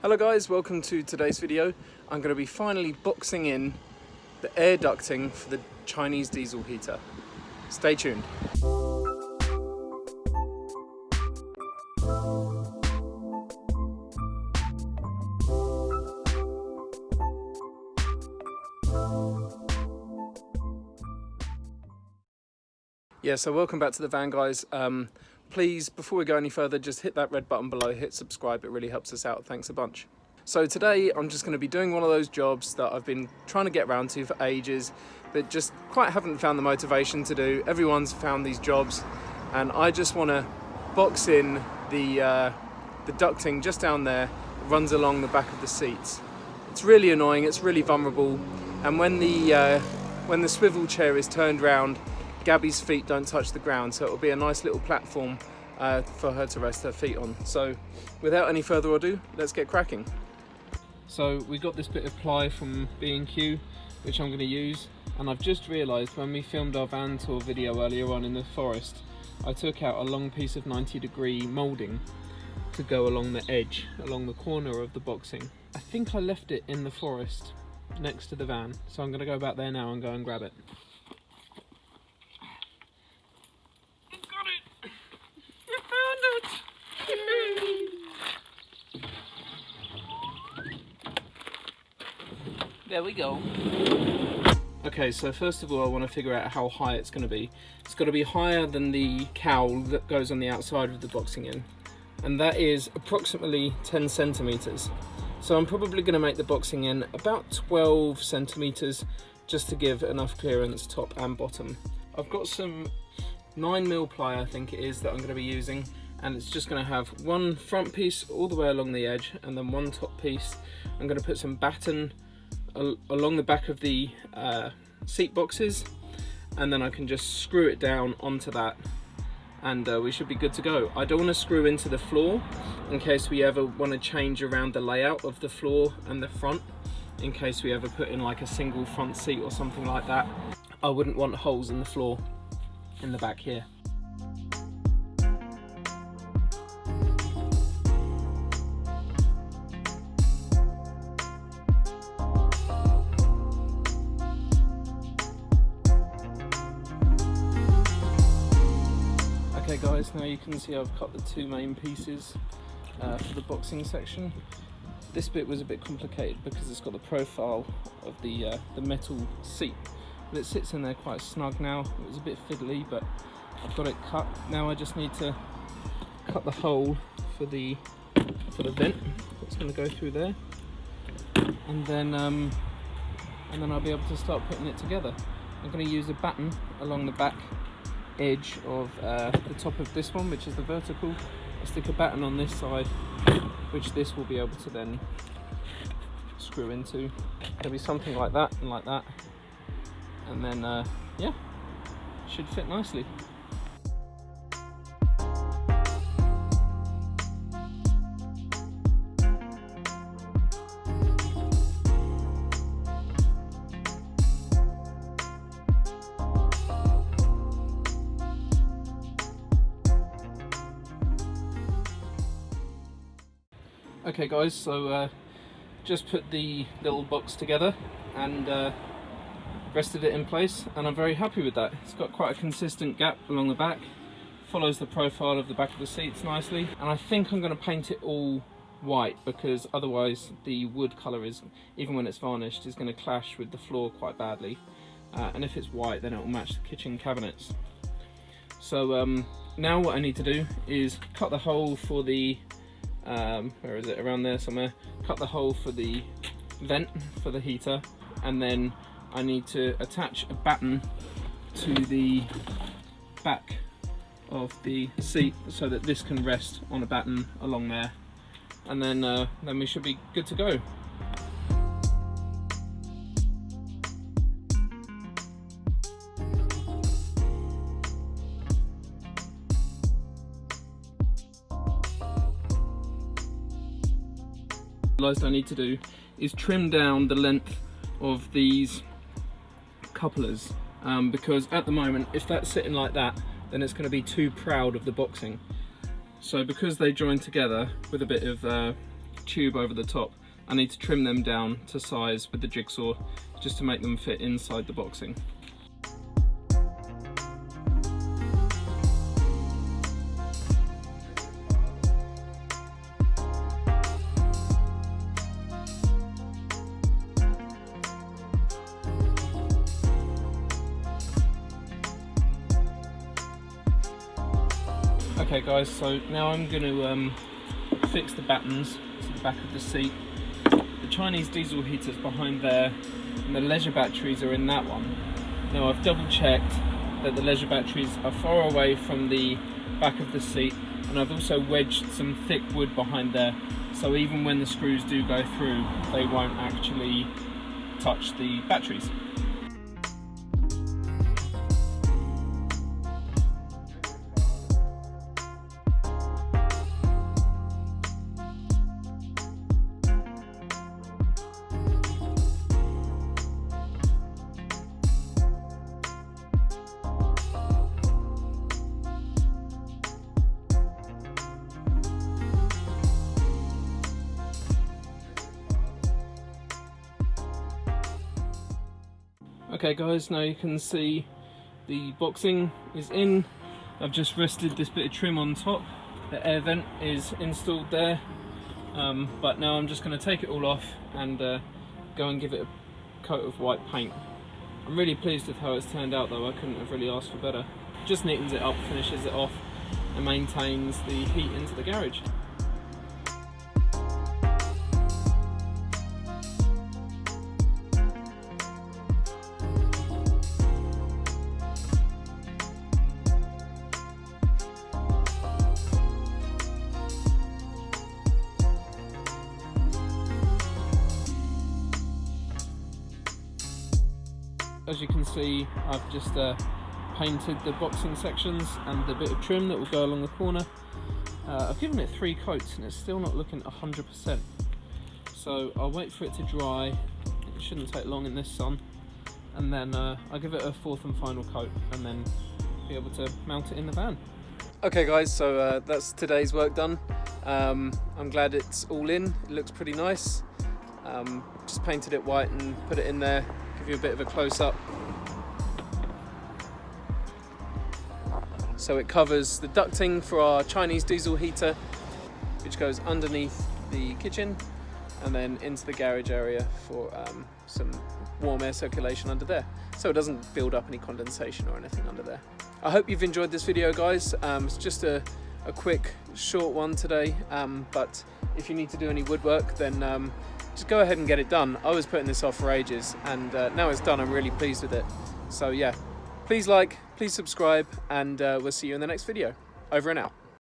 Hello guys, welcome to today's video. I'm going to be finally boxing in the air ducting for the Chinese diesel heater. Stay tuned. Yeah, so welcome back to the van, guys. Please, before we go any further, just hit that red button below, hit subscribe, it really helps us out. Thanks a bunch. So today I'm just going to be doing one of those jobs that I've been trying to get around to for ages, but just quite haven't found the motivation to do. Everyone's found these jobs, and I just want to box in the ducting just down there that runs along the back of the seats. It's really annoying, it's really vulnerable, and when the swivel chair is turned round, Gabby's feet don't touch the ground, so it'll be a nice little platform for her to rest her feet on. So without any further ado, let's get cracking. So we got this bit of ply from B&Q, which I'm going to use, and I've just realised when we filmed our van tour video earlier on in the forest, I took out a long piece of 90-degree moulding to go along the edge, along the corner of the boxing. I think I left it in the forest next to the van, so I'm going to go back there now and go and grab it. There we go. Okay, so first of all I want to figure out how high it's going to be. It's got to be higher than the cowl that goes on the outside of the boxing in, and that is approximately 10 centimeters. So I'm probably going to make the boxing in about 12 centimeters just to give enough clearance top and bottom. I've got some 9mm ply, I think it is, that I'm going to be using, and it's just going to have one front piece all the way along the edge and then one top piece. I'm going to put some batten along the back of the seat boxes, and then I can just screw it down onto that, and we should be good to go. I don't want to screw into the floor in case we ever want to change around the layout of the floor and the front, in case we ever put in like a single front seat or something like that. I wouldn't want holes in the floor in the back here. Okay guys, now you can see I've cut the two main pieces for the boxing section. This bit was a bit complicated because it's got the profile of the metal seat, but it sits in there quite snug now. It was a bit fiddly, but I've got it cut. Now I just need to cut the hole for the vent that's going to go through there, and then I'll be able to start putting it together. I'm going to use a batten along the back edge of the top of this one, which is the vertical. I'll stick a batten on this side, which this will be able to then screw into. There'll be something like that and like that, and then yeah, should fit nicely. Okay guys, so just put the little box together and rested it in place, and I'm very happy with that. It's got quite a consistent gap along the back, follows the profile of the back of the seats nicely, and I think I'm going to paint it all white because otherwise the wood colour, is, even when it's varnished, is going to clash with the floor quite badly, and if it's white then it will match the kitchen cabinets. So now what I need to do is cut the hole for the where is it, around there somewhere, cut the hole for the vent for the heater, and then I need to attach a batten to the back of the seat so that this can rest on a batten along there, and then we should be good to go. I need to do is trim down the length of these couplers, because at the moment if that's sitting like that, then it's going to be too proud of the boxing. So because they join together with a bit of tube over the top. I need to trim them down to size with the jigsaw just to make them fit inside the boxing. Okay guys, so now I'm going to fix the battens to the back of the seat. The Chinese diesel heater's behind there and the leisure batteries are in that one. Now I've double checked that the leisure batteries are far away from the back of the seat, and I've also wedged some thick wood behind there, so even when the screws do go through they won't actually touch the batteries. Okay guys, now you can see the boxing is in. I've just rested this bit of trim on top. The air vent is installed there, but now I'm just going to take it all off and go and give it a coat of white paint. I'm really pleased with how it's turned out though, I couldn't have really asked for better. Just neatens it up, finishes it off and maintains the heat into the garage. As you can see, I've just painted the boxing sections and the bit of trim that will go along the corner. I've given it 3 coats and it's still not looking 100%. So I'll wait for it to dry. It shouldn't take long in this sun. And then I'll give it a 4th and final coat and then be able to mount it in the van. Okay guys, so that's today's work done. I'm glad it's all in. It looks pretty nice. Just painted it white and put it in there. Give you a bit of a close-up. So it covers the ducting for our Chinese diesel heater, which goes underneath the kitchen and then into the garage area for some warm air circulation under there, so it doesn't build up any condensation or anything under there. I hope you've enjoyed this video guys. It's just a quick short one today, but if you need to do any woodwork then just go ahead and get it done. I was putting this off for ages and now it's done. I'm really pleased with it. So yeah, please like, please subscribe, and we'll see you in the next video. Over and out.